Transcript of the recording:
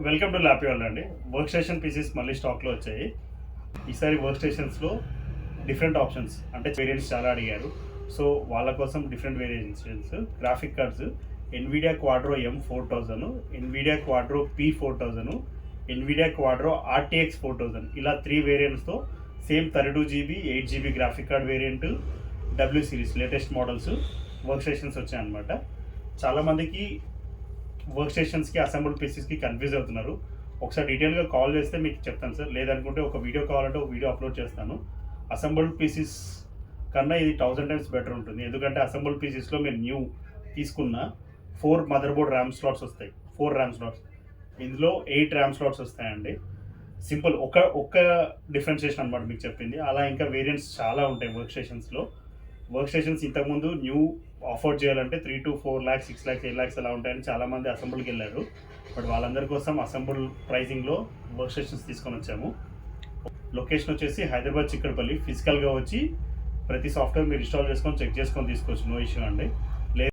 Welcome to Lappy world అండి. Work station pieces మళ్ళీ స్టాక్లో వచ్చాయి. ఈసారి వర్క్ స్టేషన్స్లో డిఫరెంట్ ఆప్షన్స్ అంటే వేరియంట్స్ చాలా అడిగారు. సో వాళ్ళ కోసం different variations graphic cards Nvidia Quadro M4000, Nvidia Quadro P4000, Nvidia Quadro RTX 4000 ఇలా 3 వేరియంట్స్తో same 32GB 8GB graphic card variant W series latest models work stations వచ్చాయన్నమాట. చాలామందికి వర్క్ స్టేషన్స్కి అసెంబుల్ పీసెస్కి కన్ఫ్యూజ్ అవుతున్నారు. ఒకసారి డీటెయిల్గా కాల్ చేస్తే మీకు చెప్తాను సార్. లేదనుకుంటే ఒక వీడియో కావాలంటే ఒక వీడియో అప్లోడ్ చేస్తాను. అసెంబుల్డ్ పీసెస్ కన్నా ఇది 1000 టైమ్స్ బెటర్ ఉంటుంది. ఎందుకంటే అసెంబుల్ పీసెస్లో మీరు న్యూ తీసుకున్న 4 మదర్ బోర్డ్ ర్యామ్ స్లాట్స్ వస్తాయి. 4 ర్యామ్ స్లాట్స్, ఇందులో 8 ర్యామ్ స్లాట్స్ వస్తాయండి. సింపుల్ ఒక్క డిఫరెన్షియేషన్ అనమాట మీకు చెప్పింది. అలా ఇంకా వేరియంట్స్ చాలా ఉంటాయి వర్క్ స్టేషన్స్లో. వర్క్ స్టేషన్స్ ఇంతకుముందు న్యూ ఆఫర్ చేయాలంటే 3 to 4 lakhs, 6 lakhs, 8 lakhs అలా ఉంటాయని చాలామంది అసెంబుల్కి వెళ్ళారు. బట్ వాళ్ళందరి కోసం అసెంబుల్ ప్రైజింగ్లో వర్క్ స్టేషన్స్ తీసుకొని వచ్చాము. లొకేషన్ వచ్చేసి హైదరాబాద్ చిక్కడపల్లి. ఫిజికల్గా వచ్చి ప్రతి సాఫ్ట్వేర్ మీరు ఇన్స్టాల్ చేసుకొని చెక్ చేసుకొని తీసుకోవచ్చు, నో ఇష్యూ అండి.